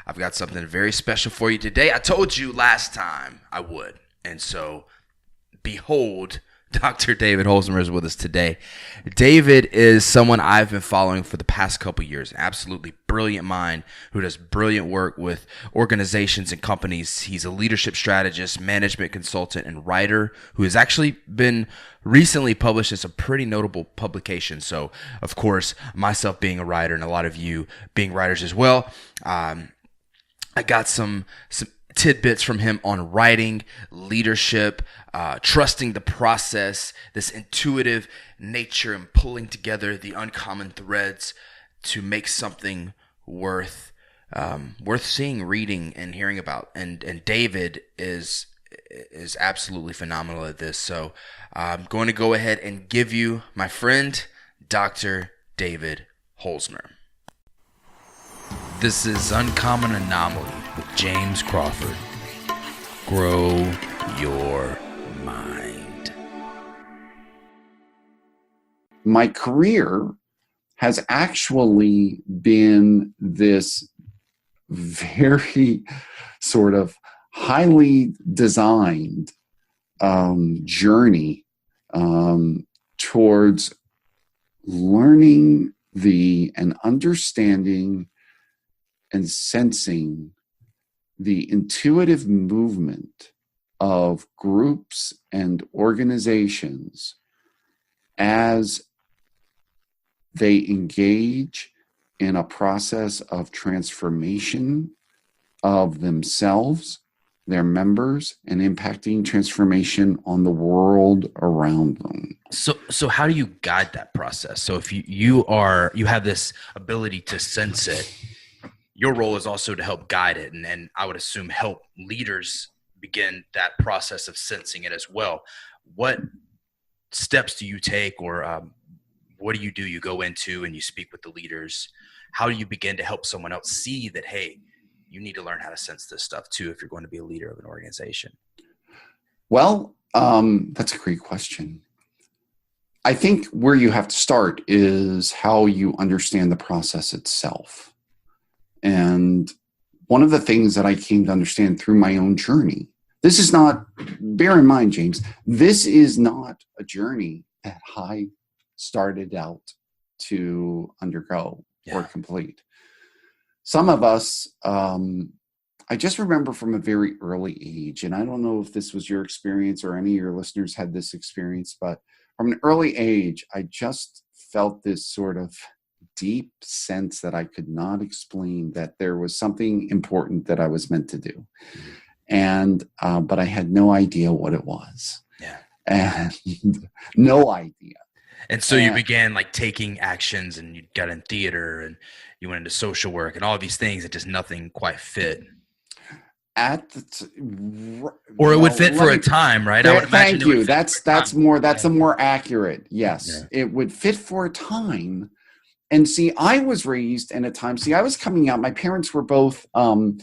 I've got something very special for you today. I told you last time I would. And so, behold, Dr. David Holzmer is with us today. David is someone I've been following for the past couple years. Absolutely brilliant mind who does brilliant work with organizations and companies. He's a leadership strategist, management consultant, and writer who has actually been recently published in some pretty notable publications. So, of course, myself being a writer and a lot of you being writers as well, I got some tidbits from him on writing, leadership, trusting the process, this intuitive nature, and pulling together the uncommon threads to make something worth seeing, reading, and hearing about. And David is absolutely phenomenal at this. So I'm going to go ahead and give you my friend, Dr. David Holzmer. This is Uncommon Anomaly with James Crawford. Grow your mind. My career has actually been this very sort of highly designed journey towards learning and understanding and sensing the intuitive movement of groups and organizations as they engage in a process of transformation of themselves, their members, and impacting transformation on the world around them. So how do you guide that process? So if you have this ability to sense it, your role is also to help guide it, and I would assume help leaders begin that process of sensing it as well. What steps do you take, or what do? You go into and you speak with the leaders. How do you begin to help someone else see that, hey, you need to learn how to sense this stuff too if you're going to be a leader of an organization? Well, that's a great question. I think where you have to start is how you understand the process itself. And one of the things that I came to understand through my own journey, this is not, bear in mind, James, this is not a journey that I started out to undergo or complete. Some of us, I just remember from a very early age, and I don't know if this was your experience or any of your listeners had this experience, but from an early age, I just felt this sort of deep sense that I could not explain, that there was something important that I was meant to do. And, but I had no idea what it was. Yeah. And no idea. And so you began like taking actions, and you got in theater and you went into social work and all these things that just nothing quite fit. Or it would fit for a time, right? I would imagine. Thank you. That's more accurate. Yes. Yeah. It would fit for a time. And see, I was raised in a time, I was coming out, my parents were both, my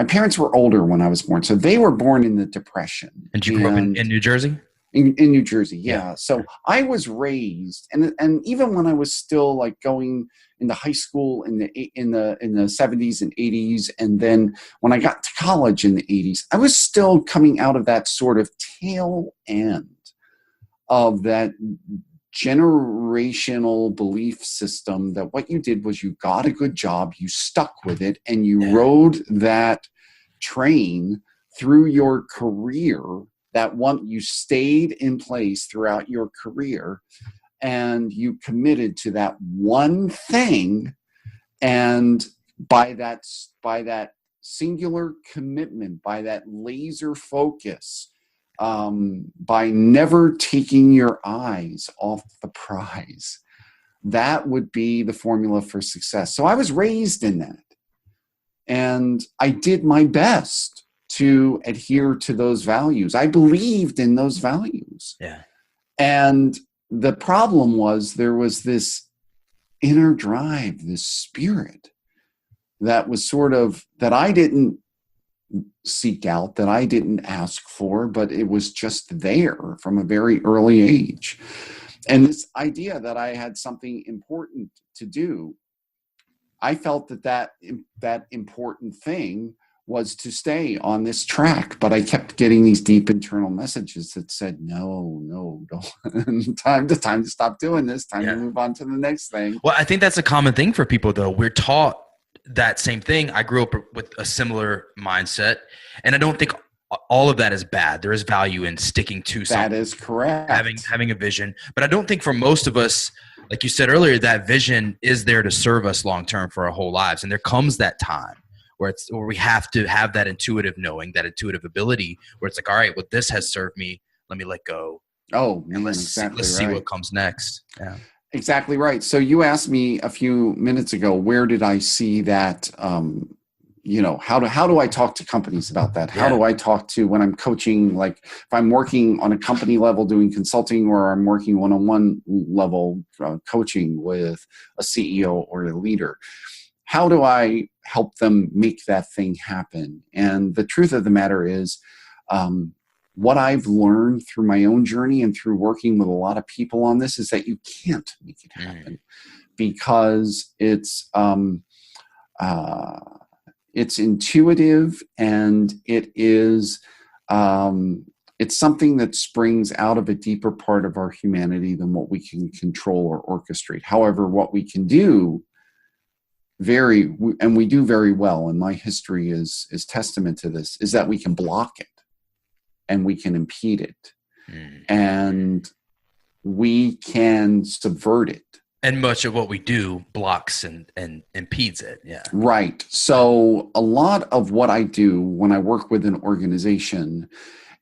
parents were older when I was born. So they were born in the Depression. And you grew up in New Jersey? In New Jersey, yeah. So I was raised, and even when I was still like going into high school in the 70s and 80s, and then when I got to college in the 80s, I was still coming out of that sort of tail end of that generational belief system that what you did was you got a good job, you stuck with it, and you rode that train through your career. You stayed in place throughout your career, and you committed to that one thing. And by that singular commitment, by that laser focus, by never taking your eyes off the prize, that would be the formula for success. So I was raised in that, and I did my best to adhere to those values. I believed in those values. Yeah. And the problem was there was this inner drive, this spirit that was that I didn't seek out, that I didn't ask for, but it was just there from a very early age. And this idea that I had something important to do, I felt that important thing was to stay on this track, but I kept getting these deep internal messages that said, no, don't. time to stop doing this. Time to move on to the next thing. Well, I think that's a common thing for people, though. We're taught that same thing. I grew up with a similar mindset, and I don't think all of that is bad. There is value in sticking to something. That is correct. Having a vision. But I don't think for most of us, like you said earlier, that vision is there to serve us long term for our whole lives. And there comes that time where we have to have that intuitive knowing, that intuitive ability where it's like, all right, well, this has served me. Let me let go. Oh, man, let's see what comes next. Yeah. Exactly right. So you asked me a few minutes ago, where did I see that? How do I talk to companies about that? How do I talk to when I'm coaching? Like if I'm working on a company level doing consulting, or I'm working one-on-one level coaching with a CEO or a leader, how do I help them make that thing happen? And the truth of the matter is, what I've learned through my own journey and through working with a lot of people on this is that you can't make it happen because it's intuitive, and it is it's something that springs out of a deeper part of our humanity than what we can control or orchestrate. However, what we can do we do very well, and my history is testament to this, is that we can block it and we can impede it and we can subvert it. And much of what we do blocks and impedes it. Yeah. Right. So a lot of what I do when I work with an organization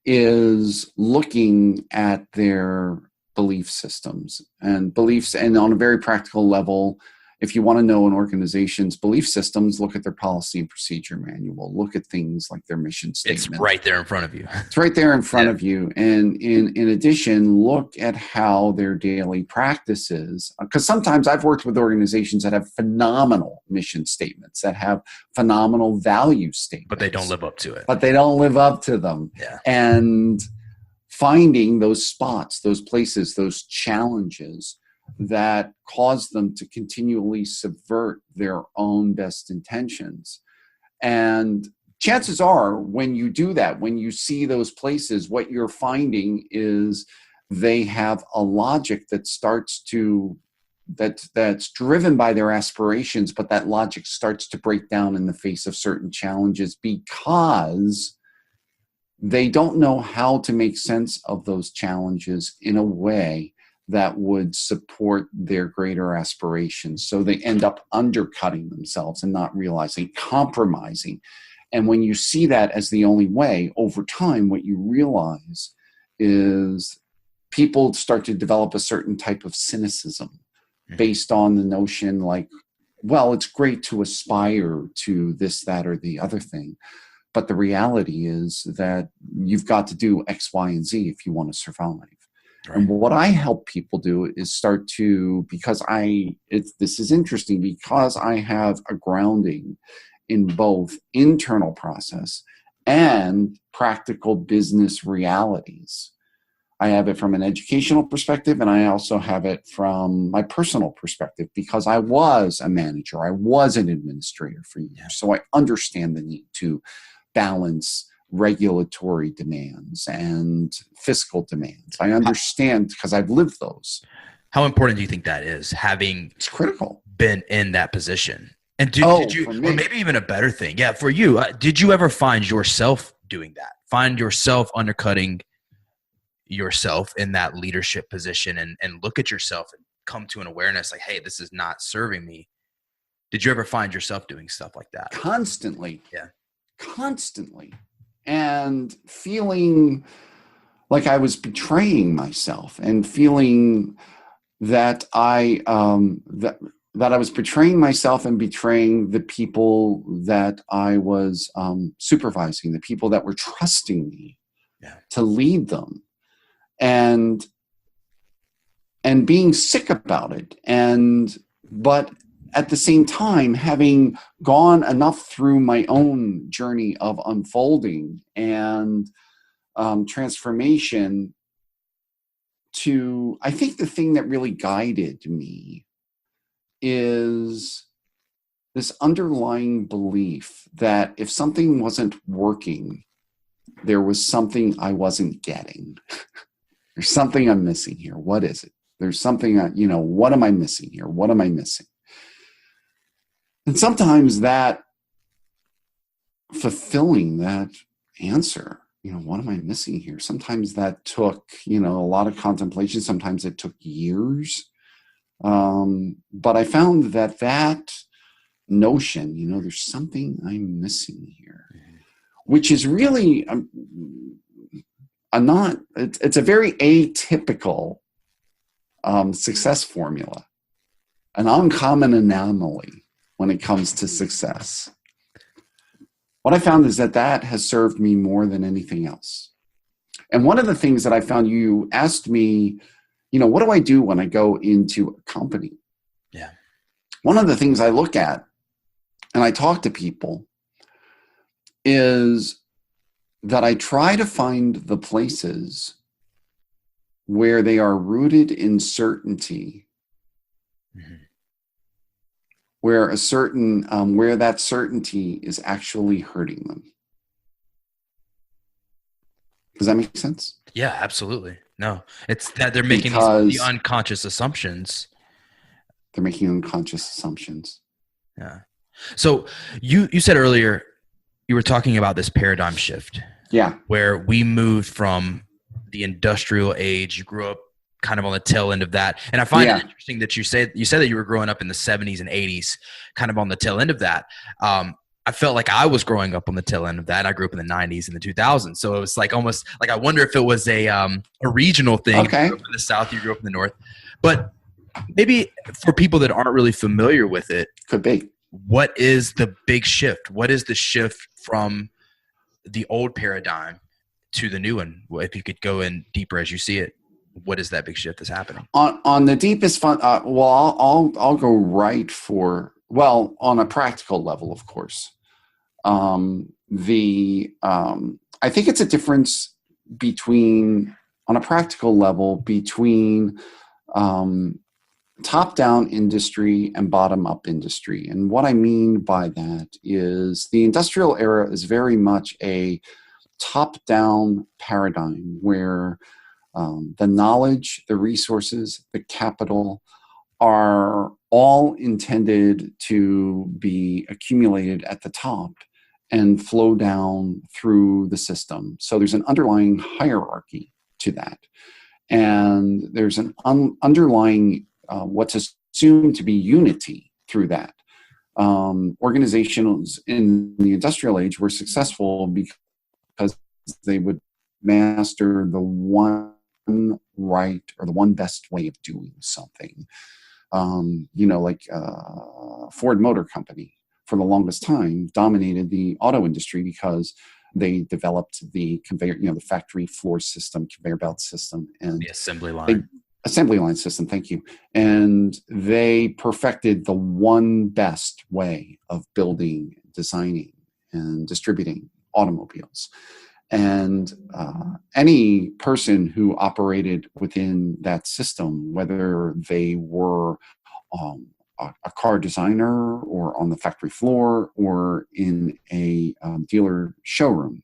is looking at their belief systems and beliefs. And on a very practical level, if you want to know an organization's belief systems, look at their policy and procedure manual. Look at things like their mission statement. It's right there in front of you. It's right there in front of you. And in addition, look at how their daily practices, because sometimes I've worked with organizations that have phenomenal mission statements, that have phenomenal value statements. But they don't live up to it. But they don't live up to them. Yeah. And finding those spots, those places, those challenges that cause them to continually subvert their own best intentions. And chances are, when you do that, when you see those places, what you're finding is they have a logic that that's driven by their aspirations, but that logic starts to break down in the face of certain challenges because they don't know how to make sense of those challenges in a way that would support their greater aspirations. So they end up undercutting themselves and not realizing, compromising. And when you see that as the only way, over time, what you realize is people start to develop a certain type of cynicism based on the notion like, well, it's great to aspire to this, that, or the other thing. But the reality is that you've got to do X, Y, and Z if you want to survive. Right. And what I help people do is start to, this is interesting because I have a grounding in both internal process and practical business realities. I have it from an educational perspective, and I also have it from my personal perspective because I was a manager. I was an administrator for years. So I understand the need to balance regulatory demands and fiscal demands. I understand because I've lived those. How important do you think that is, having it's critical been in that position? And did you, or maybe even a better thing, for you, did you ever find yourself doing that? Find yourself undercutting yourself in that leadership position and look at yourself and come to an awareness like, hey, this is not serving me. Did you ever find yourself doing stuff like that? Constantly. Yeah. Constantly. And feeling like I was betraying myself and feeling that I was betraying myself and betraying the people that I was supervising, the people that were trusting me to lead them, and being sick about it. But at the same time, having gone enough through my own journey of unfolding and transformation I think the thing that really guided me is this underlying belief that if something wasn't working, there was something I wasn't getting. There's something I'm missing here. What is it? There's something, what am I missing here? What am I missing? And sometimes that fulfilling that answer, what am I missing here? Sometimes that took, a lot of contemplation. Sometimes it took years. But I found that notion, there's something I'm missing here, which is really it's a very atypical success formula, an uncommon anomaly when it comes to success. What I found is that has served me more than anything else. And one of the things that I found, you asked me, what do I do when I go into a company? Yeah. One of the things I look at and I talk to people is that I try to find the places where they are rooted in certainty, where where that certainty is actually hurting them. Does that make sense? Yeah, absolutely. No, it's that they're making the unconscious assumptions. They're making unconscious assumptions. Yeah. So you said earlier, you were talking about this paradigm shift. Yeah. Where we moved from the industrial age. You grew up kind of on the tail end of that. And I find it interesting that you said that you were growing up in the 70s and 80s, kind of on the tail end of that. I felt like I was growing up on the tail end of that. I grew up in the 90s and the 2000s. So it was like almost like, I wonder if it was a regional thing. Okay. You grew up in the South, you grew up in the North. But maybe for people that aren't really familiar with it, could be. What is the big shift? What is the shift from the old paradigm to the new one? If you could go in deeper as you see it, what is that big shift that's happening? On the deepest fun, I'll go right for, on a practical level, of course. I think it's a difference between, on a practical level, between top-down industry and bottom-up industry. And what I mean by that is the industrial era is very much a top-down paradigm where the knowledge, the resources, the capital are all intended to be accumulated at the top and flow down through the system. So there's an underlying hierarchy to that. And there's an underlying what's assumed to be unity through that. Organizations in the industrial age were successful because they would master the one right or the one best way of doing something. Like Ford Motor Company, for the longest time, dominated the auto industry because they developed the conveyor, the factory floor system, conveyor belt system, and the assembly line. Assembly line system, thank you. And they perfected the one best way of building, designing, and distributing automobiles. And any person who operated within that system, whether they were a car designer or on the factory floor or in a dealer showroom,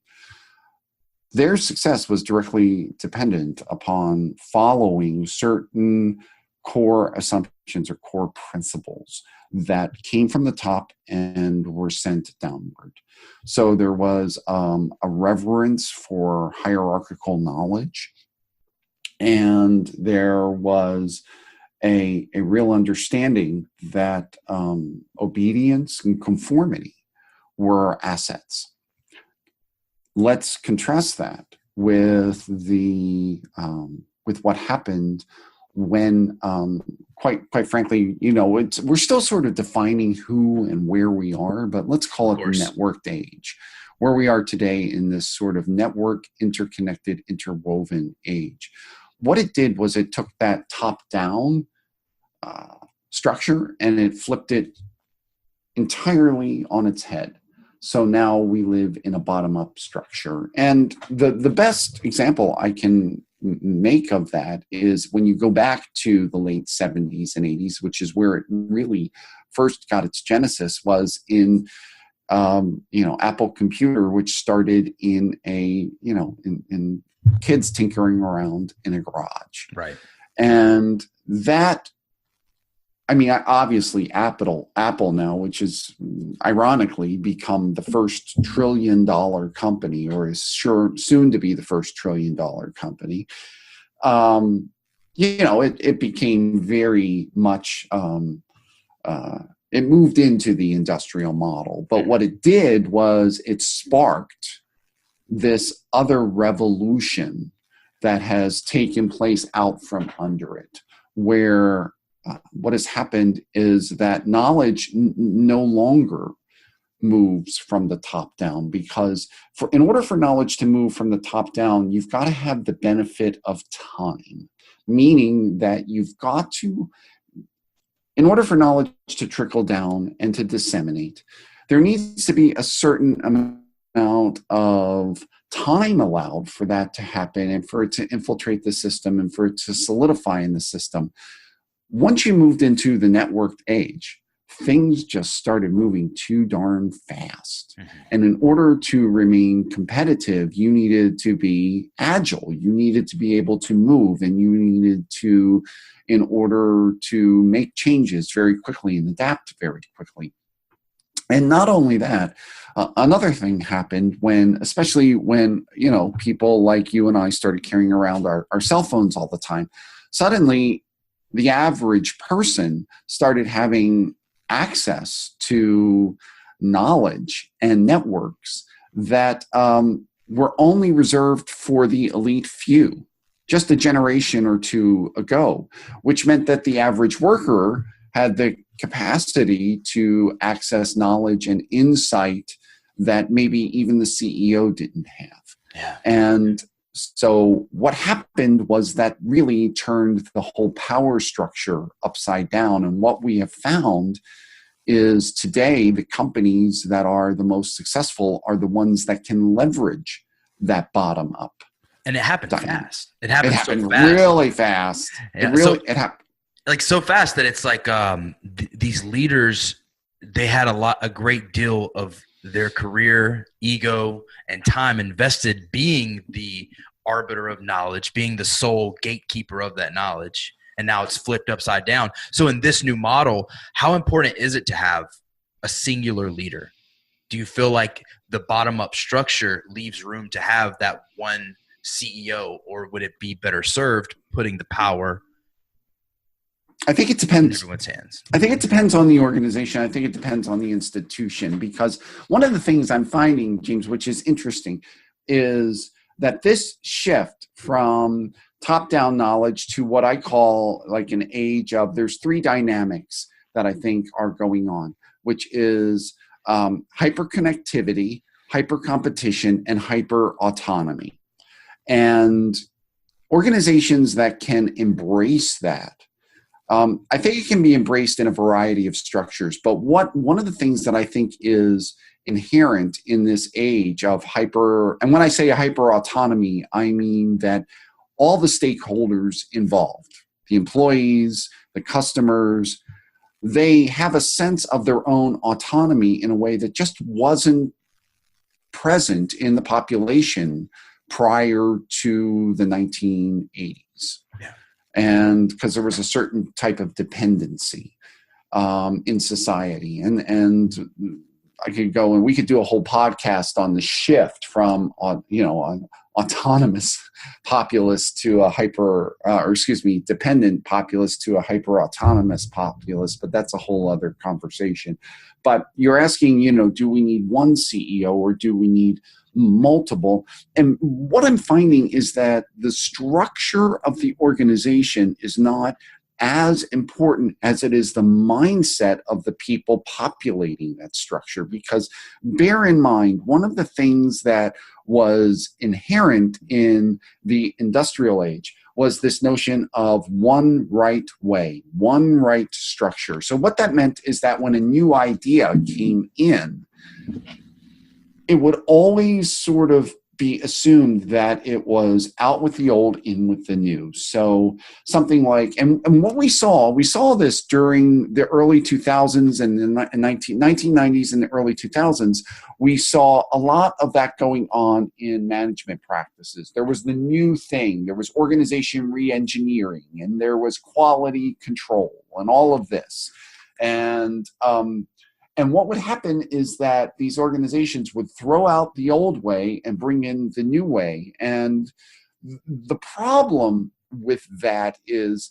their success was directly dependent upon following certain core assumptions or core principles that came from the top and were sent downward. So there was a reverence for hierarchical knowledge, and there was a real understanding that obedience and conformity were assets. Let's contrast that with with what happened when, quite frankly, we're still sort of defining who and where we are, but let's call it the networked age, where we are today in this sort of network, interconnected, interwoven age. What it did was it took that top-down structure and it flipped it entirely on its head. So now we live in a bottom-up structure. And the best example I can make of that is when you go back to the late 70s and 80s, which is where it really first got its genesis was in Apple Computer, which started in in kids tinkering around in a garage. Right. And that, obviously Apple now, which is ironically become the first $1 trillion company, or is soon to be the first $1 trillion company. It became very much, it moved into the industrial model. But what it did was it sparked this other revolution that has taken place out from under it, where what has happened is that knowledge no longer moves from the top down, because in order for knowledge to move from the top down, you've got to have the benefit of time, meaning that you've got to, in order for knowledge to trickle down and to disseminate, there needs to be a certain amount of time allowed for that to happen and for it to infiltrate the system and for it to solidify in the system. Once you moved into the networked age, things just started moving too darn fast. Mm-hmm. And in order to remain competitive, you needed to be agile. You needed to be able to move, and you needed to, in order to make changes very quickly and adapt very quickly. And not only that, another thing happened especially when, people like you and I started carrying around our cell phones all the time. Suddenly, the average person started having access to knowledge and networks that were only reserved for the elite few just a generation or two ago, which meant that the average worker had the capacity to access knowledge and insight that maybe even the CEO didn't have. Yeah. And so what happened was that really turned the whole power structure upside down. And what we have found is today the companies that are the most successful are the ones that can leverage that bottom up. And it happened fast. It happened so fast. Really fast. Yeah. It happened. Like so fast that it's like these leaders, they had a great deal of their career, ego, and time invested being the arbiter of knowledge, being the sole gatekeeper of that knowledge. And now it's flipped upside down. So in this new model, how important is it to have a singular leader? Do you feel like the bottom-up structure leaves room to have that one CEO, or would it be better served putting the power I think it depends. in everyone's hands? I think it depends on the organization. I think it depends on the institution, because one of the things I'm finding, James, which is interesting, is that this shift from top-down knowledge to what I call like an age of, there's three dynamics that I think are going on, which is hyperconnectivity, hypercompetition, and hyper-autonomy. And organizations that can embrace that, I think it can be embraced in a variety of structures. But one of the things that I think is inherent in this age of and when I say hyper autonomy, I mean that all the stakeholders involved, the employees, the customers, they have a sense of their own autonomy in a way that just wasn't present in the population prior to the 1980s. Yeah. And because there was a certain type of dependency in society. And I could go and we could do a whole podcast on the shift from, an autonomous populace to a dependent populace to a hyper-autonomous populace, but that's a whole other conversation. But you're asking, do we need one CEO or do we need multiple? And what I'm finding is that the structure of the organization is not as important as it is the mindset of the people populating that structure. Because bear in mind, one of the things that was inherent in the industrial age was this notion of one right way, one right structure. So what that meant is that when a new idea came in, it would always sort of be assumed that it was out with the old, in with the new. So something like, and what we saw this during the early 2000s and the 1990s and the early 2000s. We saw a lot of that going on in management practices. There was the new thing. There was organization re-engineering, and there was quality control and all of this. And what would happen is that these organizations would throw out the old way and bring in the new way. And the problem with that is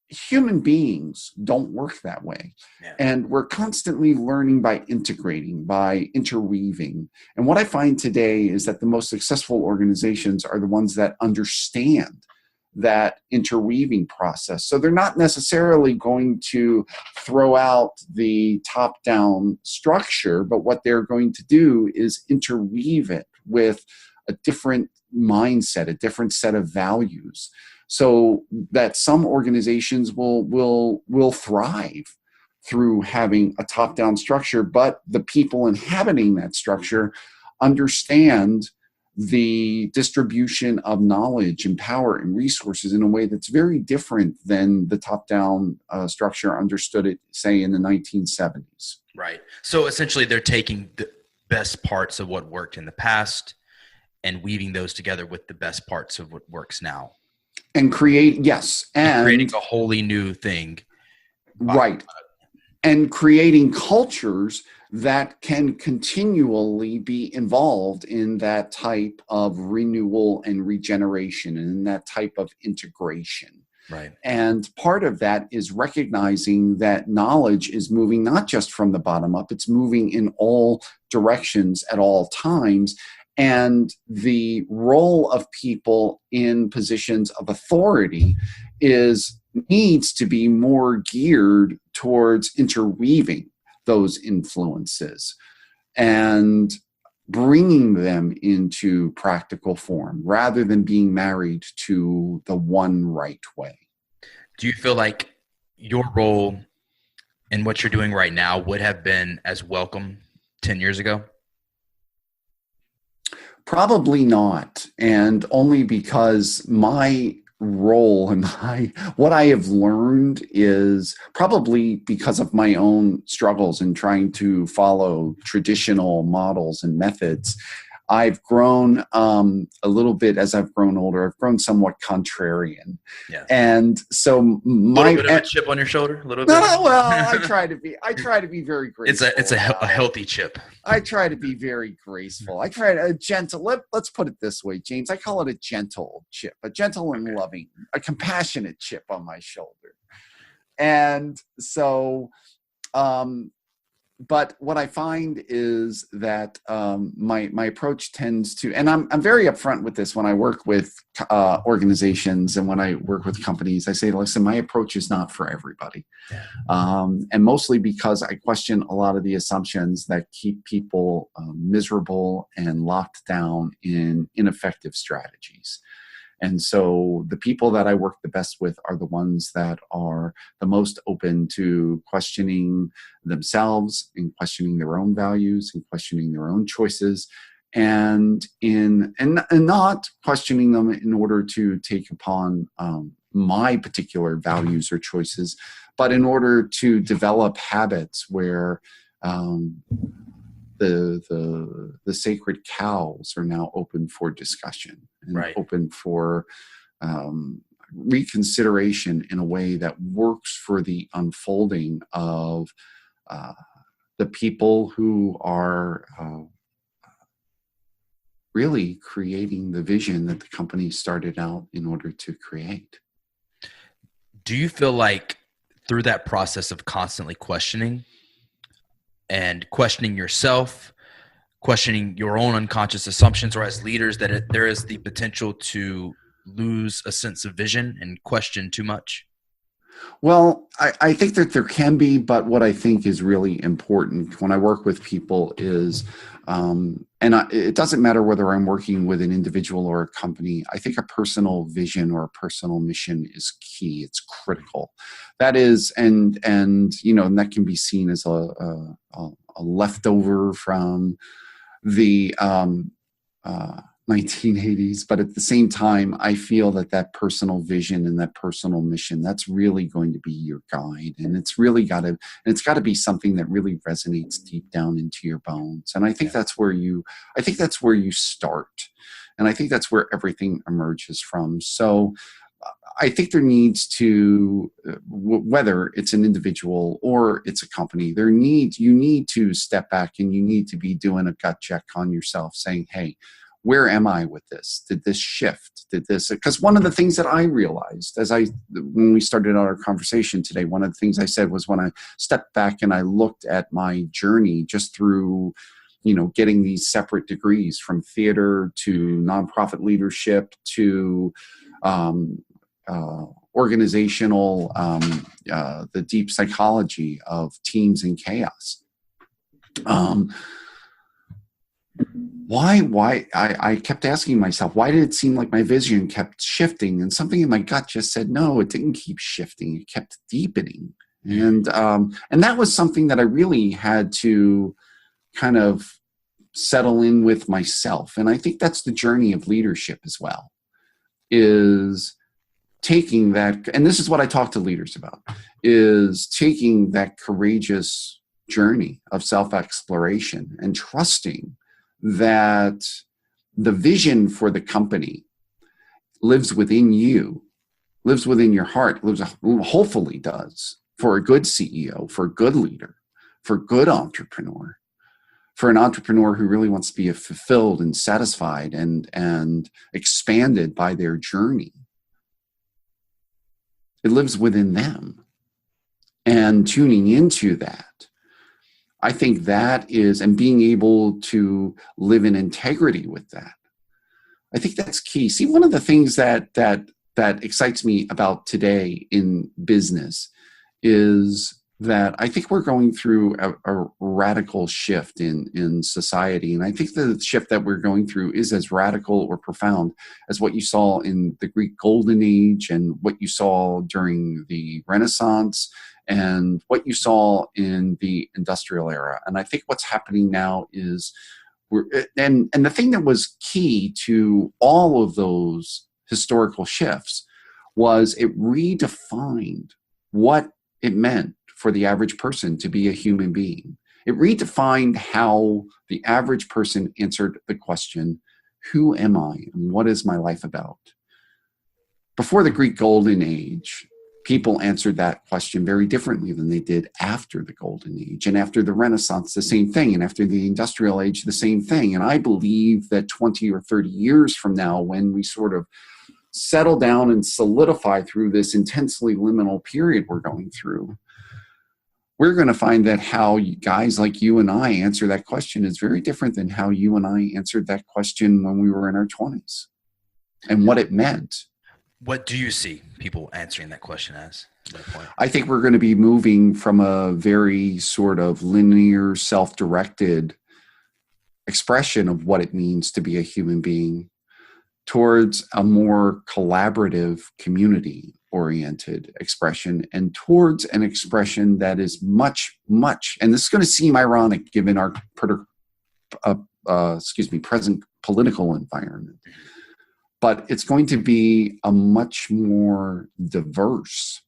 human beings don't work that way. Yeah. And we're constantly learning by integrating, by interweaving. And what I find today is that the most successful organizations are the ones that understand that interweaving process. So they're not necessarily going to throw out the top-down structure, but what they're going to do is interweave it with a different mindset, a different set of values, so that some organizations will thrive through having a top-down structure, but the people inhabiting that structure understand the distribution of knowledge and power and resources in a way that's very different than the top-down structure understood it, say, in the 1970s. Right. So essentially they're taking the best parts of what worked in the past and weaving those together with the best parts of what works now. And creating a wholly new thing. Right. And creating cultures that can continually be involved in that type of renewal and regeneration and in that type of integration. Right. And part of that is recognizing that knowledge is moving not just from the bottom up, it's moving in all directions at all times. And the role of people in positions of authority needs to be more geared towards interweaving those influences and bringing them into practical form rather than being married to the one right way. Do you feel like your role in what you're doing right now would have been as welcome 10 years ago? Probably not, and only because my role and what I have learned is probably because of my own struggles in trying to follow traditional models and methods. I've grown a little bit as I've grown older. I've grown somewhat contrarian. Yeah. And so a little bit of a chip on your shoulder, a little bit. Well, I try to be very graceful. It's a healthy chip. I try to be very graceful. I try to gentle. Let's put it this way, James. I call it a gentle chip, a gentle and loving, a compassionate chip on my shoulder. And so, but what I find is that my approach tends to, and I'm very upfront with this when I work with organizations and when I work with companies. I say, listen, my approach is not for everybody, and mostly because I question a lot of the assumptions that keep people miserable and locked down in ineffective strategies. And so the people that I work the best with are the ones that are the most open to questioning themselves and questioning their own values and questioning their own choices and not questioning them in order to take upon my particular values or choices, but in order to develop habits where the sacred cows are now open for discussion and open for reconsideration in a way that works for the unfolding of the people who are really creating the vision that the company started out in order to create. Do you feel like through that process of constantly questioning and questioning yourself, questioning your own unconscious assumptions, or as leaders that there is the potential to lose a sense of vision and question too much? Well, I think that there can be, but what I think is really important when I work with people is, it doesn't matter whether I'm working with an individual or a company, I think a personal vision or a personal mission is key. It's critical. That is, and that can be seen as a leftover from the 1980s, but at the same time, I feel that personal vision and that personal mission, that's really going to be your guide. And it's got to be something that really resonates deep down into your bones. And I think that's where you start. And I think that's where everything emerges from. So I think there needs to, whether it's an individual or it's a company, you need to step back and you need to be doing a gut check on yourself, saying, hey, where am I with this? Did this shift? Because one of the things that I realized when we started our conversation today, one of the things I said was when I stepped back and I looked at my journey just through, getting these separate degrees from theater to nonprofit leadership to organizational, the deep psychology of teams and chaos. Why I kept asking myself, why did it seem like my vision kept shifting? And something in my gut just said, no, it didn't keep shifting. It kept deepening. And that was something that I really had to kind of settle in with myself. And I think that's the journey of leadership as well, is taking that, and this is what I talk to leaders about, is taking that courageous journey of self-exploration and trusting that the vision for the company lives within you, lives within your heart, hopefully does, for a good CEO, for a good leader, for a good entrepreneur, for an entrepreneur who really wants to be fulfilled and satisfied and expanded by their journey. It lives within them. And tuning into that, I think that is, and being able to live in integrity with that, I think that's key. See, one of the things that excites me about today in business is that I think we're going through a radical shift in society. And I think the shift that we're going through is as radical or profound as what you saw in the Greek Golden Age and what you saw during the Renaissance and what you saw in the industrial era. And I think what's happening now is and the thing that was key to all of those historical shifts was it redefined what it meant for the average person to be a human being. It redefined how the average person answered the question, who am I and what is my life about? Before the Greek Golden Age, people answered that question very differently than they did after the Golden Age. And after the Renaissance, the same thing. And after the Industrial Age, the same thing. And I believe that 20 or 30 years from now, when we sort of settle down and solidify through this intensely liminal period we're going through, we're going to find that how guys like you and I answer that question is very different than how you and I answered that question when we were in our 20s and what it meant. What do you see people answering that question as at that point? I think we're going to be moving from a very sort of linear, self-directed expression of what it means to be a human being towards a more collaborative, community-oriented expression and towards an expression that is much, and this is going to seem ironic given our present political environment, but it's going to be a much more diverse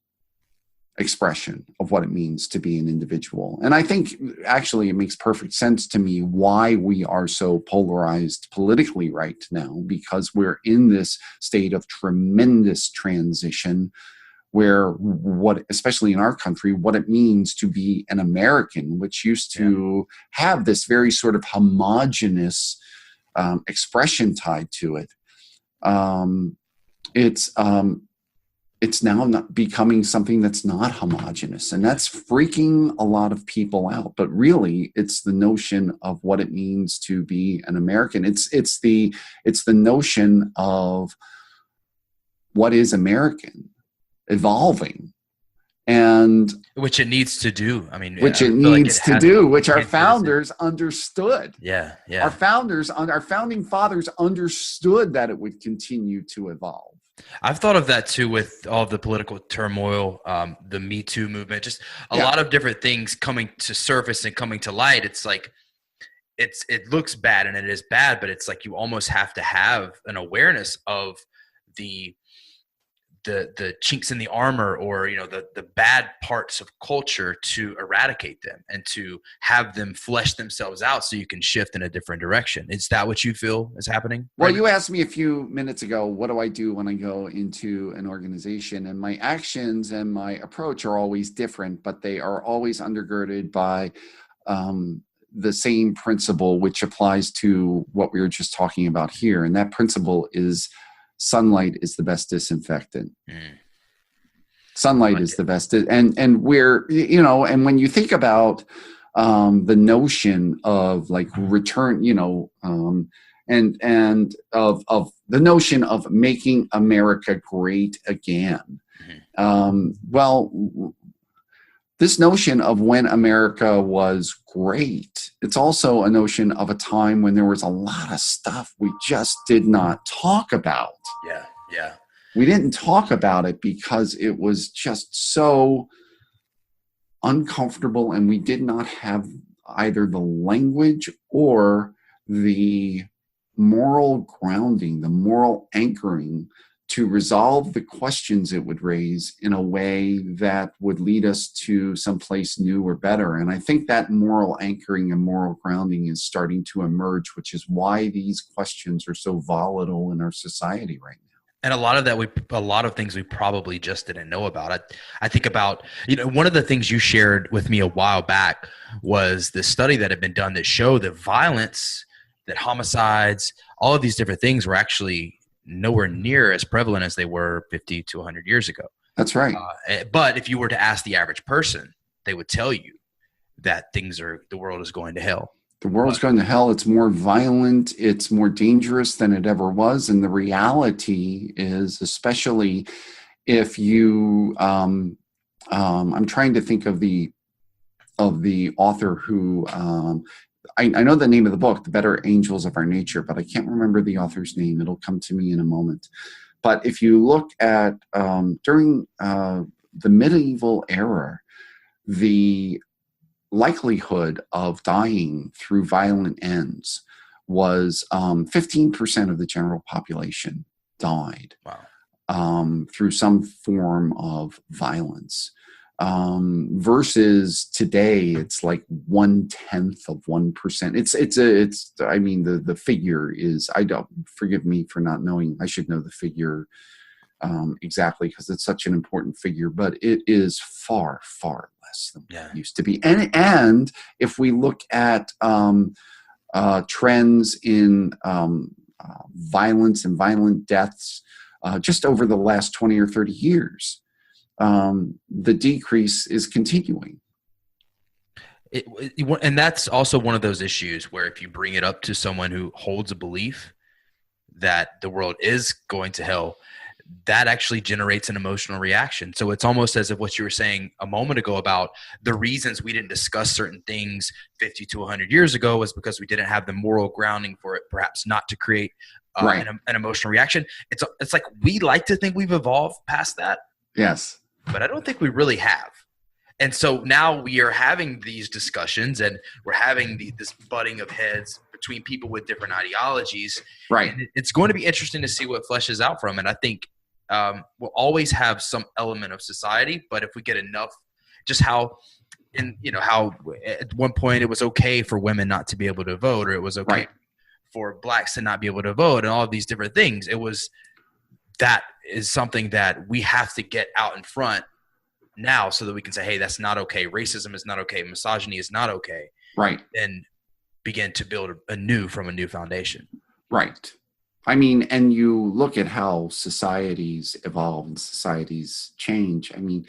expression of what it means to be an individual. And I think actually it makes perfect sense to me why we are so polarized politically right now, because we're in this state of tremendous transition where especially in our country, what it means to be an American, which used to have this very sort of homogenous expression tied to it. It's now not becoming something that's not homogenous, and that's freaking a lot of people out. But really, it's the notion of what it means to be an American. It's the notion of what is American evolving, and which it needs to do. I mean, which it needs to do, which our founders understood. Yeah. Our founding fathers understood that it would continue to evolve. I've thought of that too with all the political turmoil, the Me Too movement, just a lot of different things coming to surface and coming to light. It's like it looks bad and it is bad, but it's like you almost have to have an awareness of the the chinks in the armor, or the bad parts of culture, to eradicate them and to have them flesh themselves out so you can shift in a different direction. Is that what you feel is happening? Well, you asked me a few minutes ago, what do I do when I go into an organization? And my actions and my approach are always different, but they are always undergirded by the same principle, which applies to what we were just talking about here. And that principle is sunlight is the best disinfectant. Sunlight is the best. And we're, and when you think about the notion of like return, and of the notion of making America great again. Well, this notion of when America was great, it's also a notion of a time when there was a lot of stuff we just did not talk about. Yeah. We didn't talk about it because it was just so uncomfortable, and we did not have either the language or the moral grounding, the moral anchoring to resolve the questions it would raise in a way that would lead us to someplace new or better. And I think that moral anchoring and moral grounding is starting to emerge, which is why these questions are so volatile in our society right now. And a lot of things we probably just didn't know about. I think about, one of the things you shared with me a while back was the study that had been done that showed that violence, that homicides, all of these different things were actually nowhere near as prevalent as they were 50 to 100 years ago. That's right. But if you were to ask the average person, they would tell you that the world is going to hell. The world's going to hell. It's more violent. It's more dangerous than it ever was. And the reality is, especially if you, I'm trying to think of the author who, I know the name of the book, The Better Angels of Our Nature, but I can't remember the author's name. It'll come to me in a moment. But if you look at during the medieval era, the likelihood of dying through violent ends was 15% of the general population died. Through some form of violence. Versus today, it's like 0.1%. The figure is, forgive me for not knowing, I should know the figure exactly because it's such an important figure, but it is far, far less than it used to be. And if we look at trends in violence and violent deaths just over the last 20 or 30 years, the decrease is continuing. And that's also one of those issues where if you bring it up to someone who holds a belief that the world is going to hell, that actually generates an emotional reaction. So it's almost as if what you were saying a moment ago about the reasons we didn't discuss certain things 50 to 100 years ago was because we didn't have the moral grounding for it, perhaps not to create an emotional reaction. It's like we like to think we've evolved past that. Yes. But I don't think we really have. And so now we are having these discussions and we're having this butting of heads between people with different ideologies. Right. And it's going to be interesting to see what fleshes out from. And I think we'll always have some element of society, but if we get enough, just how at one point it was okay for women not to be able to vote, or it was okay for blacks to not be able to vote, and all of these different things. That is something that we have to get out in front now so that we can say, hey, that's not okay. Racism is not okay. Misogyny is not okay. Right. And begin to build anew from a new foundation. Right. I mean, and you look at how societies evolve and societies change. I mean,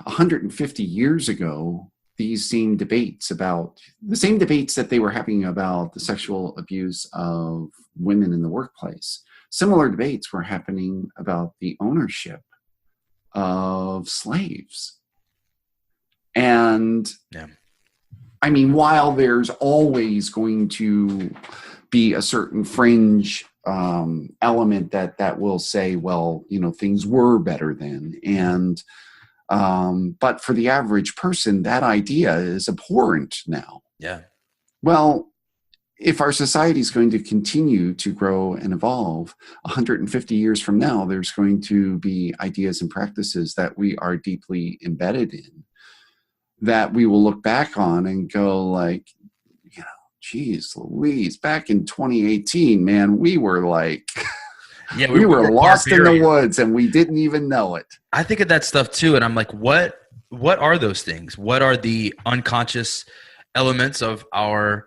150 years ago, these same debates about the same debates that they were having about the sexual abuse of women in the workplace. Similar debates were happening about the ownership of slaves. And I mean, while there's always going to be a certain fringe element that will say, well, things were better then. And but for the average person, that idea is abhorrent now. Yeah. Well, if our society is going to continue to grow and evolve, 150 years from now, there's going to be ideas and practices that we are deeply embedded in that we will look back on and go like, geez Louise, back in 2018, man, we were like, Yeah, we were lost in the barbarians. woods and we didn't even know it. I think of that stuff too, and I'm like, what are those things? What are the unconscious elements of our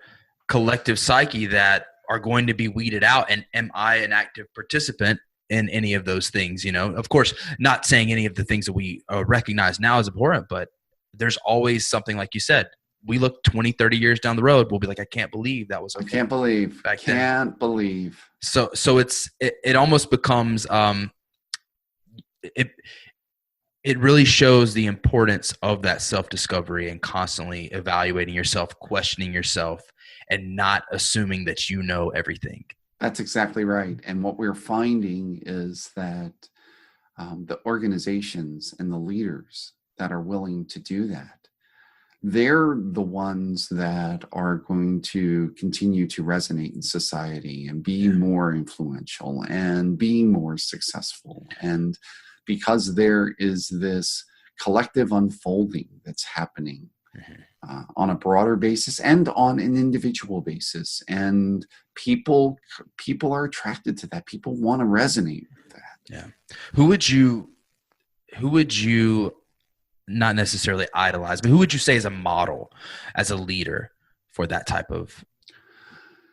collective psyche that are going to be weeded out? And am I an active participant in any of those things? Of course, not saying any of the things that we recognize now as abhorrent, but there's always something, like you said, we look 20, 30 years down the road, we'll be like, I can't believe that was okay. I can't believe. Back then. Can't believe. So it almost becomes it really shows the importance of that self-discovery and constantly evaluating yourself, questioning yourself, and not assuming that you know everything. That's exactly right. And what we're finding is that the organizations and the leaders that are willing to do that, they're the ones that are going to continue to resonate in society and be more influential and be more successful. And because there is this collective unfolding that's happening on a broader basis and on an individual basis, and people are attracted to that. People want to resonate with that. Yeah. Who would you not necessarily idolize, but who would you say is a model as a leader for that type of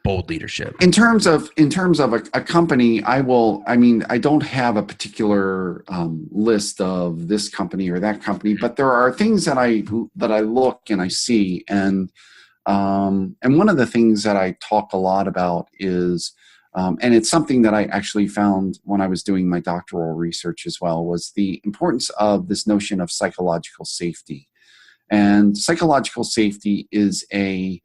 bold leadership? In terms of a company, I don't have a particular list of this company or that company, but there are things that I look and I see, and one of the things that I talk a lot about is, and it's something that I actually found when I was doing my doctoral research as well, was the importance of this notion of psychological safety. And psychological safety is it's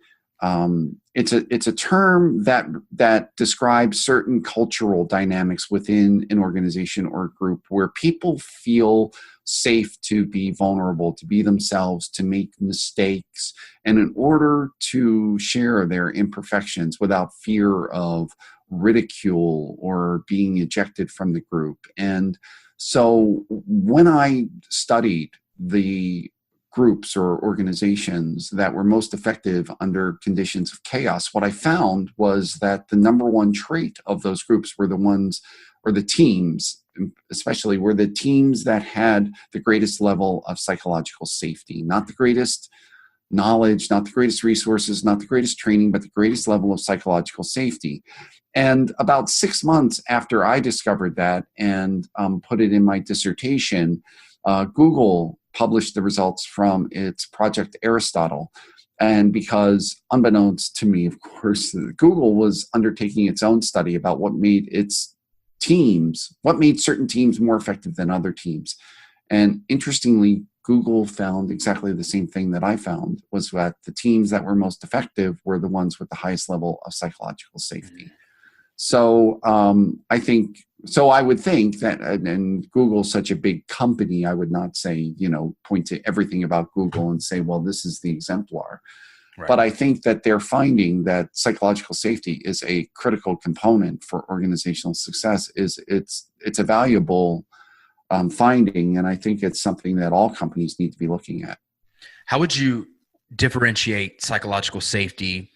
a term that describes certain cultural dynamics within an organization or a group where people feel safe to be vulnerable, to be themselves, to make mistakes, and in order to share their imperfections without fear of ridicule or being ejected from the group. And so when I studied the groups or organizations that were most effective under conditions of chaos, what I found was that the number one trait of those groups were the ones, or the teams especially, were the teams that had the greatest level of psychological safety. Not the greatest knowledge, not the greatest resources, not the greatest training, but the greatest level of psychological safety. And about 6 months after I discovered that and put it in my dissertation, Google published the results from its Project Aristotle. And because, unbeknownst to me, of course, Google was undertaking its own study about what made certain teams more effective than other teams. And interestingly, Google found exactly the same thing that I found, was that the teams that were most effective were the ones with the highest level of psychological safety. So I would think that, and Google's such a big company, I would not say, point to everything about Google and say, well, this is the exemplar. Right. But I think that they're finding that psychological safety is a critical component for organizational success. It's a valuable finding, and I think it's something that all companies need to be looking at. How would you differentiate psychological safety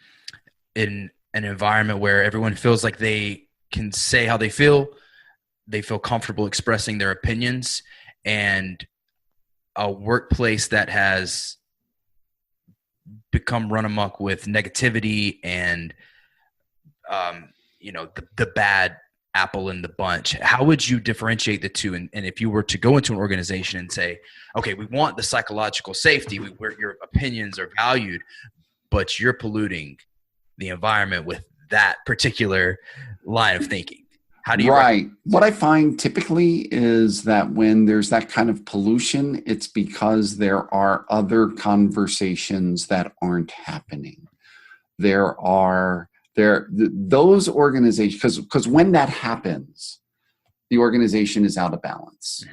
in an environment where everyone feels like they can say how they feel comfortable expressing their opinions, and a workplace that has become run amok with negativity and the bad apple in the bunch? How would you differentiate the two? And if you were to go into an organization and say, okay, we want the psychological safety, where your opinions are valued, but you're polluting the environment with that particular line of thinking. How do you? Right. What I find typically is that when there's that kind of pollution, it's because there are other conversations that aren't happening. Those organizations, because when that happens, the organization is out of balance.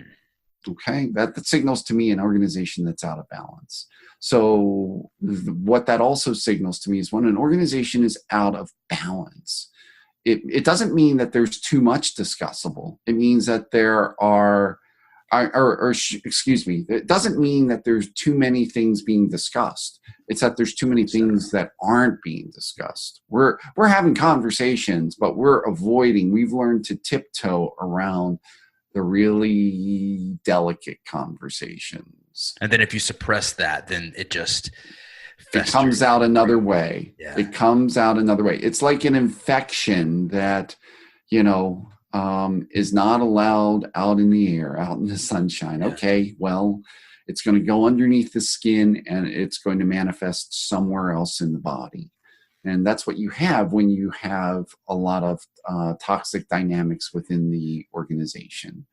Okay, that signals to me an organization that's out of balance. So what that also signals to me is when an organization is out of balance, it doesn't mean that there's too much discussable. It means that there are, excuse me, it doesn't mean that there's too many things being discussed. It's that there's too many things that aren't being discussed. We're having conversations, but we've learned to tiptoe around the really delicate conversations. And then if you suppress that, then it just it comes out another way. Yeah. It comes out another way. It's like an infection that, is not allowed out in the air, out in the sunshine. Yeah. Okay, well, it's going to go underneath the skin and it's going to manifest somewhere else in the body. And that's what you have when you have a lot of toxic dynamics within the organization,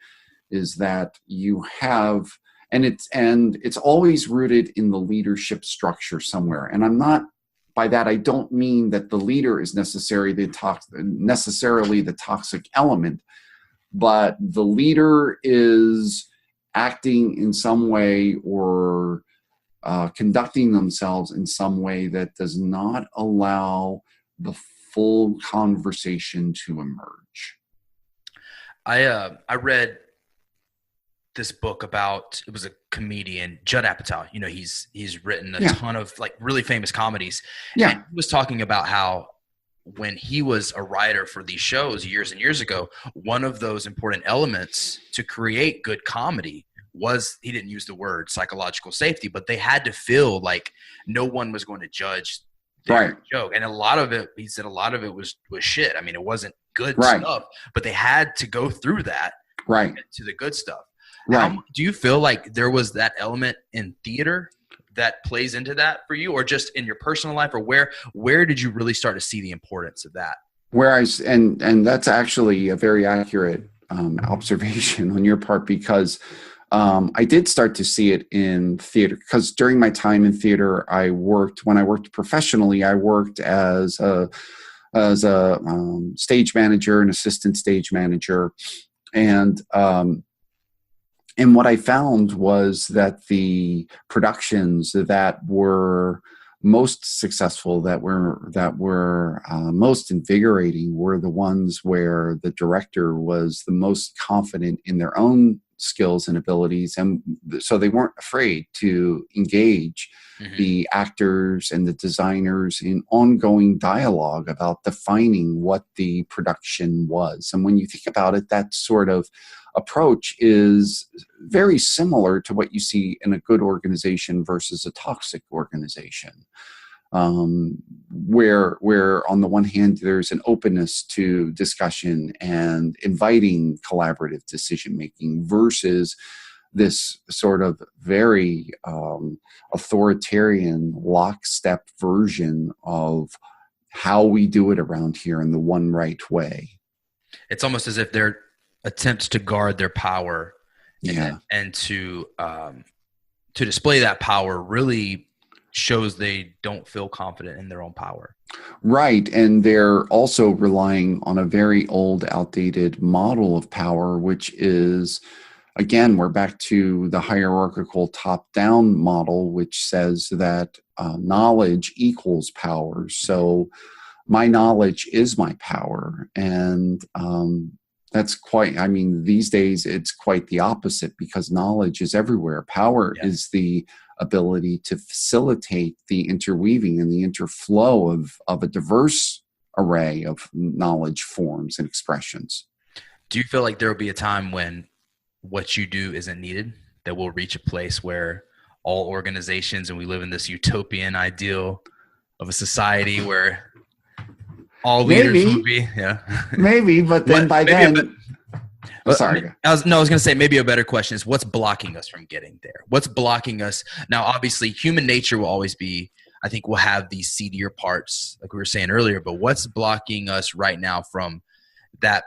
is that you have, and it's always rooted in the leadership structure somewhere. And by that, I don't mean that the leader is necessarily the toxic element, but the leader is acting in some way or conducting themselves in some way that does not allow the full conversation to emerge. I read this book about, it was a comedian, Judd Apatow. He's written a ton of like really famous comedies. Yeah. And he was talking about how when he was a writer for these shows years and years ago, one of those important elements to create good comedy was, he didn't use the word psychological safety, but they had to feel like no one was going to judge their joke. And a lot of it, he said, a lot of it was shit. I mean, it wasn't good stuff, but they had to go through that to the good stuff. Do you feel like there was that element in theater that plays into that for you, or just in your personal life, or where did you really start to see the importance of that? And that's actually a very accurate observation on your part, because I did start to see it in theater, because during my time in theater, when I worked professionally, I worked as a stage manager, an assistant stage manager. And what I found was that the productions that were most successful, that were most invigorating, were the ones where the director was the most confident in their own skills and abilities, and so they weren't afraid to engage the actors and the designers in ongoing dialogue about defining what the production was. And when you think about it, that sort of approach is very similar to what you see in a good organization versus a toxic organization, where on the one hand there's an openness to discussion and inviting collaborative decision making, versus this sort of very authoritarian lockstep version of how we do it around here in the one right way. It's almost as if they're attempts to guard their power and to display that power really shows they don't feel confident in their own power. Right. And they're also relying on a very old, outdated model of power, which is, again, we're back to the hierarchical top-down model, which says that knowledge equals power. So my knowledge is my power. And that's these days it's quite the opposite, because knowledge is everywhere. Power is the ability to facilitate the interweaving and the interflow of a diverse array of knowledge forms and expressions. Do you feel like there will be a time when what you do isn't needed, that we'll reach a place where all organizations, and we live in this utopian ideal of a society where all leaders would be, maybe, but then sorry. I was going to say, maybe a better question is, what's blocking us from getting there? What's blocking us? Now, obviously, human nature will always be, I think we'll have these seedier parts, like we were saying earlier, but what's blocking us right now from that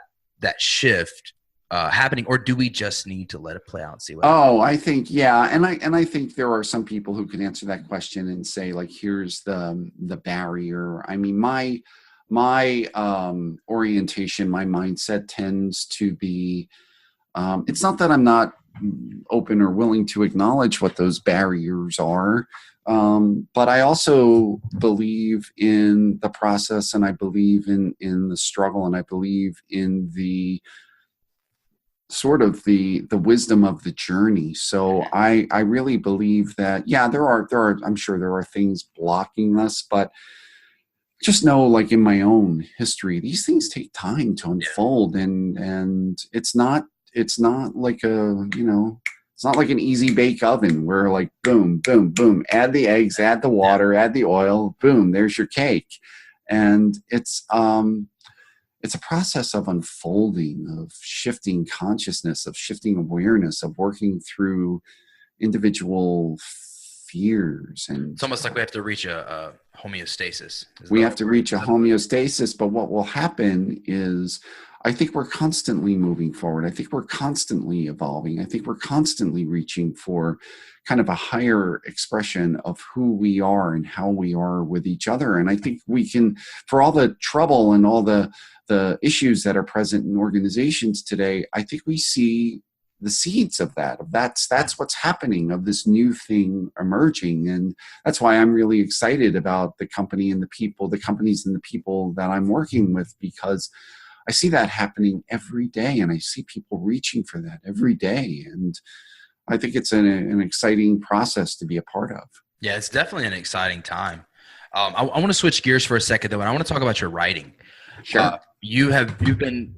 shift happening, or do we just need to let it play out and see what happens? I think, and I think there are some people who can answer that question and say, like, here's the barrier. I mean, my orientation, my mindset tends to be, it's not that I'm not open or willing to acknowledge what those barriers are. But I also believe in the process, and I believe in the struggle, and I believe in the sort of the wisdom of the journey. So I really believe that, yeah, there are, I'm sure there are things blocking us, but just know, like in my own history, these things take time to unfold, and it's not like it's not like an easy bake oven where like boom, boom, boom, add the eggs, add the water, add the oil, boom, there's your cake. And it's a process of unfolding, of shifting consciousness, of shifting awareness, of working through individual fears. And it's almost like we have to reach a homeostasis. We have to reach a homeostasis, but what will happen is I think we're constantly moving forward. I think we're constantly evolving. I think we're constantly reaching for kind of a higher expression of who we are and how we are with each other. And I think we can, for all the trouble and all the issues that are present in organizations today, I think we see the seeds of that. That's what's happening, of this new thing emerging. And that's why I'm really excited about the company and the people, the companies and the people that I'm working with, because I see that happening every day, and I see people reaching for that every day. And I think it's an exciting process to be a part of. Yeah, it's definitely an exciting time. I want to switch gears for a second, though, and I want to talk about your writing. Sure. You've been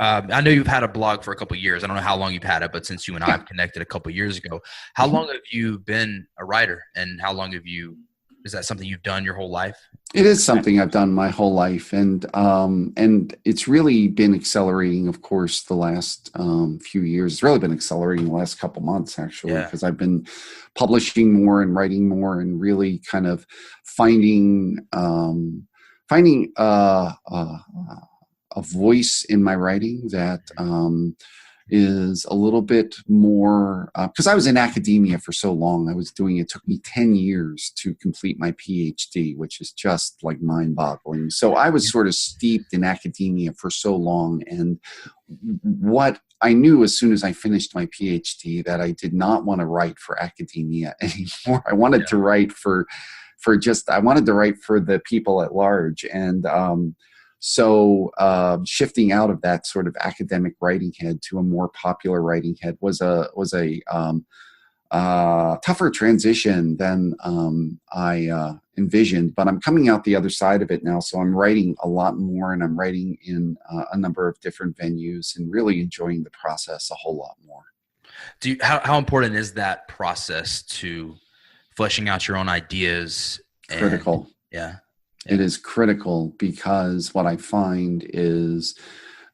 I know you've had a blog for a couple of years. I don't know how long you've had it, but since you and I have connected a couple of years ago, how long have you been a writer, and how long is that something you've done your whole life? It is something I've done my whole life, and it's really been accelerating, of course, the last few years. It's really been accelerating the last couple months, actually, because I've been publishing more and writing more, and really kind of finding a voice in my writing that is a little bit more, because I was in academia for so long. It took me 10 years to complete my PhD, which is just like mind-boggling. So I was sort of steeped in academia for so long. And what I knew as soon as I finished my PhD, that I did not want to write for academia anymore. I wanted to write I wanted to write for the people at large. And so shifting out of that sort of academic writing head to a more popular writing head was a tougher transition than I envisioned. But I'm coming out the other side of it now, so I'm writing a lot more, and I'm writing in a number of different venues, and really enjoying the process a whole lot more. How important is that process to fleshing out your own ideas? Critical. Yeah. It is critical, because what I find is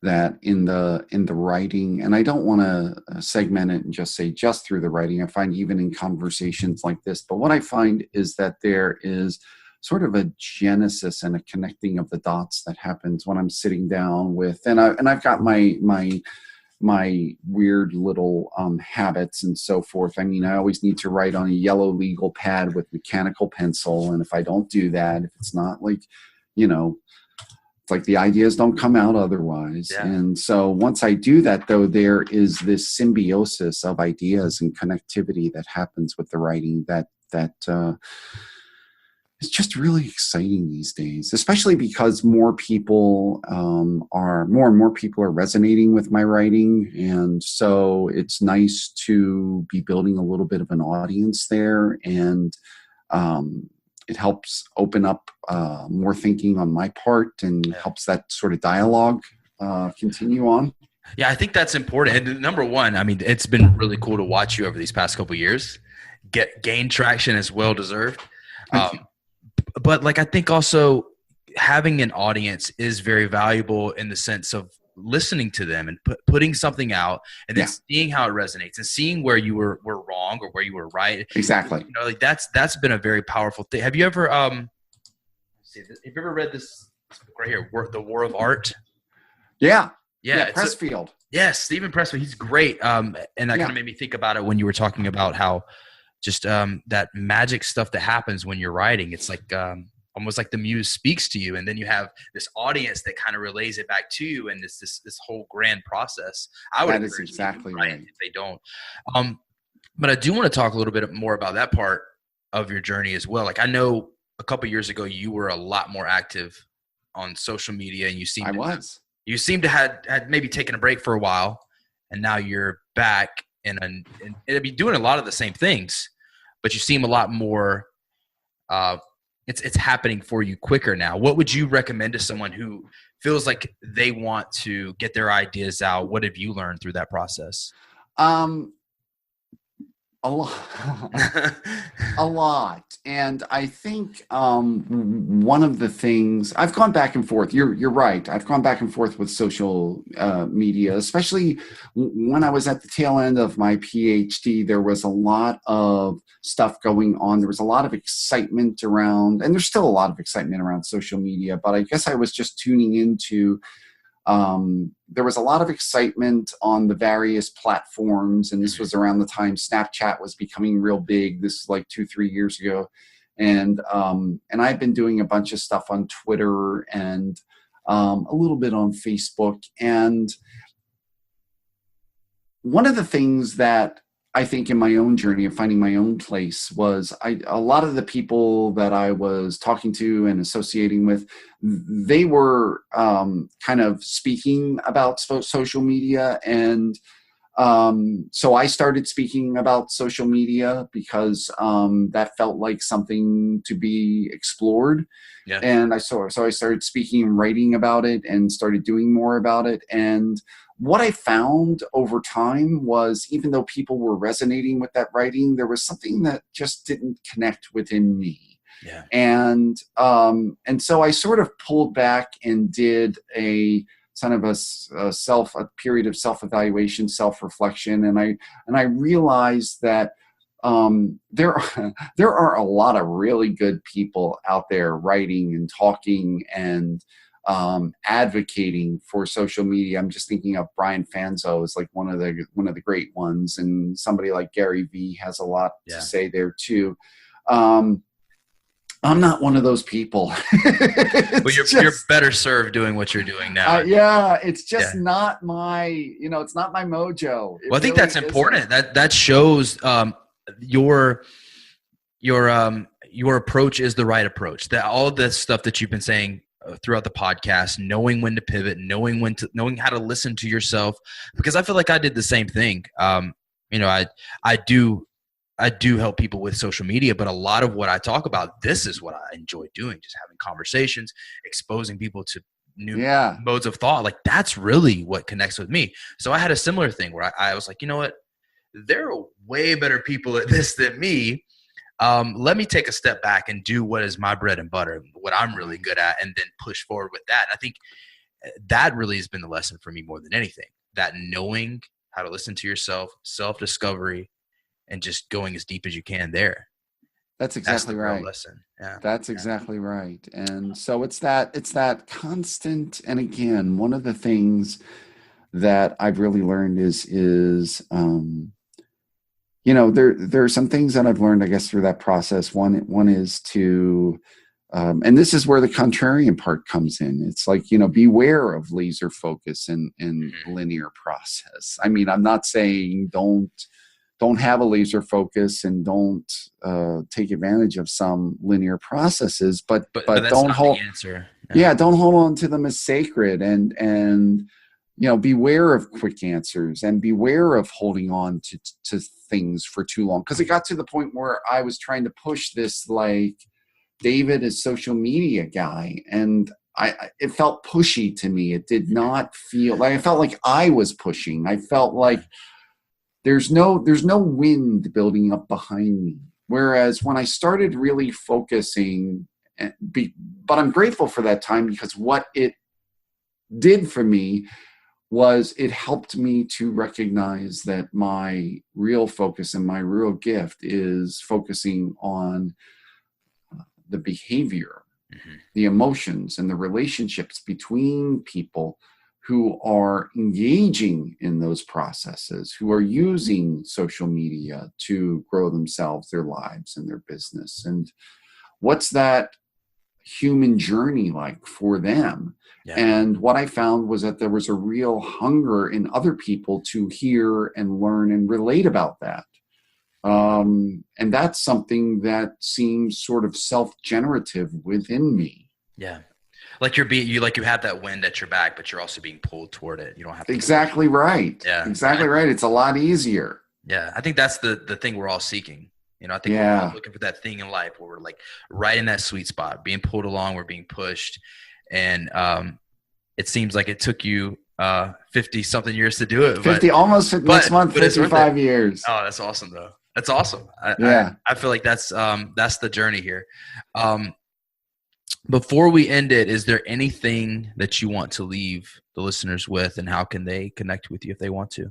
that in the writing, and I don't want to segment it and just say just through the writing. I find even in conversations like this, but what I find is that there is sort of a genesis and a connecting of the dots that happens when I'm sitting down with, and I've got my weird little habits and so forth. I mean, I always need to write on a yellow legal pad with mechanical pencil. And if I don't do that, if it's not like, it's like the ideas don't come out otherwise. Yeah. And so once I do that, though, there is this symbiosis of ideas and connectivity that happens with the writing that it's just really exciting these days, especially because more and more people are resonating with my writing. And so it's nice to be building a little bit of an audience there. And it helps open up more thinking on my part, and helps that sort of dialogue continue on. Yeah, I think that's important. And number one, I mean, it's been really cool to watch you over these past couple of years gain traction. Is well deserved. But like, I think also having an audience is very valuable in the sense of listening to them and putting something out, and then seeing how it resonates, and seeing where you were wrong or where you were right. Exactly. Like that's been a very powerful thing. Have you ever read this book right here, The War of Art? Yeah. Pressfield. Stephen Pressfield. He's great. And that kind of made me think about it when you were talking about how just that magic stuff that happens when you're writing. It's like almost like the muse speaks to you, and then you have this audience that kind of relays it back to you, and this whole grand process. I would That is encourage people exactly to write right. if they don't. But I do want to talk a little bit more about that part of your journey as well. Like, I know a couple of years ago you were a lot more active on social media, and I was. you seem to had maybe taken a break for a while, and now you're back and it'd be doing a lot of the same things, but you seem a lot more. It's happening for you quicker now. What would you recommend to someone who feels like they want to get their ideas out? What have you learned through that process? Um, a lot. A lot. And I think one of the things I've gone back and forth. You're right. I've gone back and forth with social media, especially when I was at the tail end of my PhD. There was a lot of stuff going on. There was a lot of excitement around, and there's still a lot of excitement around social media. But I guess I was just tuning into. There was a lot of excitement on the various platforms, and this was around the time Snapchat was becoming real big. This is like 2-3 years ago, and I've been doing a bunch of stuff on Twitter and a little bit on Facebook. And one of the things that I think in my own journey of finding my own place was a lot of the people that I was talking to and associating with, they were kind of speaking about social media. And so I started speaking about social media because that felt like something to be explored. Yeah. And so I started speaking and writing about it and started doing more about it. And what I found over time was, even though people were resonating with that writing, there was something that just didn't connect within me. Yeah. And so I sort of pulled back and did a kind of a period of self-evaluation, self-reflection. And I realized that there are a lot of really good people out there writing and talking and advocating for social media. I'm just thinking of Brian Fanzo is like one of the great ones, and somebody like Gary Vee has a lot to say there too. I'm not one of those people. Well, you're better served doing what you're doing now. Yeah, it's just not my, it's not my mojo. Well, I think that's important. That shows your approach is the right approach. That all this stuff that you've been saying throughout the podcast, knowing when to pivot, knowing how to listen to yourself, because I feel like I did the same thing. I do help people with social media, but a lot of what I talk about, this is what I enjoy doing, just having conversations, exposing people to new modes of thought. Like, that's really what connects with me. So I had a similar thing where I was like, you know what? There are way better people at this than me. Let me take a step back and do what is my bread and butter, what I'm really good at, and then push forward with that. I think that really has been the lesson for me more than anything, that knowing how to listen to yourself, self-discovery, and just going as deep as you can there. That's exactly right. Lesson. Yeah. That's exactly right. And so it's that constant. And again, one of the things that I've really learned is there are some things that I've learned, I guess, through that process. One is to, and this is where the contrarian part comes in. It's like, beware of laser focus and linear process. I mean, I'm not saying don't have a laser focus and don't take advantage of some linear processes, but that's don't not hold the answer. don't hold on to them as sacred, and beware of quick answers and beware of holding on to things for too long. Because it got to the point where I was trying to push this, like, David is social media guy, and it felt pushy to me. It did not feel like, I felt like I was pushing. I felt like there's no wind building up behind me. Whereas when I started really focusing, but I'm grateful for that time, because what it did for me was it helped me to recognize that my real focus and my real gift is focusing on the behavior, the emotions, and the relationships between people who are engaging in those processes, who are using social media to grow themselves, their lives, and their business. And what's that human journey like for them. Yeah. And what I found was that there was a real hunger in other people to hear and learn and relate about that. And that's something that seems sort of self-generative within me. Yeah. Like you have that wind at your back, but you're also being pulled toward it. You don't have to. Exactly right. Yeah. Exactly right. It's a lot easier. Yeah. I think that's the thing we're all seeking. I think we're all looking for that thing in life where we're like right in that sweet spot, being pulled along, we're being pushed. And it seems like it took you 50 something years to do it. 50, almost next month, 55 years. Oh, that's awesome though. That's awesome. I feel like that's the journey here. Before we end it, is there anything that you want to leave the listeners with, and how can they connect with you if they want to?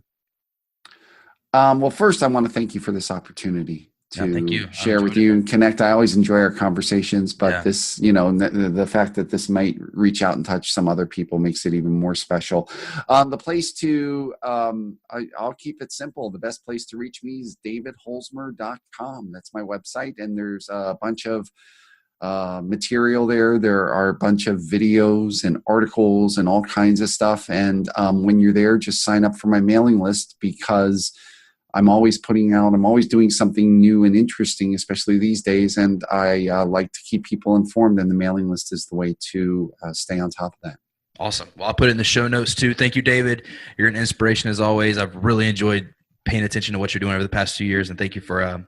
Well, first I want to thank you for this opportunity to thank you. Share with you and connect. I always enjoy our conversations, but this, the fact that this might reach out and touch some other people makes it even more special. The place to, I'll keep it simple. The best place to reach me is davidholzmer.com. That's my website. And there's a bunch of material there. There are a bunch of videos and articles and all kinds of stuff. And when you're there, just sign up for my mailing list, because I'm always doing something new and interesting, especially these days. And I like to keep people informed, and the mailing list is the way to stay on top of that. Awesome. Well, I'll put it in the show notes too. Thank you, David. You're an inspiration as always. I've really enjoyed paying attention to what you're doing over the past 2 years. And thank you for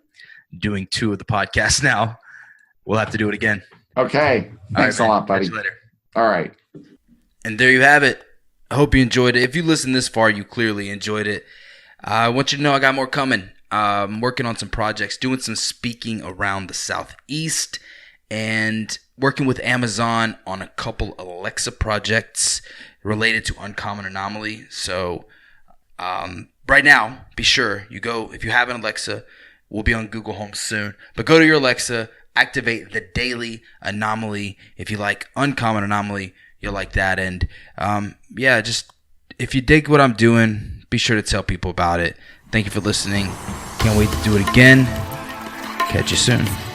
doing 2 of the podcasts now. We'll have to do it again. Okay. Thanks a lot, buddy. Catch you later. All right. And there you have it. I hope you enjoyed it. If you listened this far, you clearly enjoyed it. I want you to know I got more coming. I'm working on some projects, doing some speaking around the Southeast, and working with Amazon on a couple Alexa projects related to Uncommon Anomaly. So right now, be sure you go, if you have an Alexa, we'll be on Google Home soon, but go to your Alexa, activate the daily Anomaly. If you like Uncommon Anomaly, you'll like that. And just if you dig what I'm doing, be sure to tell people about it. Thank you for listening. Can't wait to do it again. Catch you soon.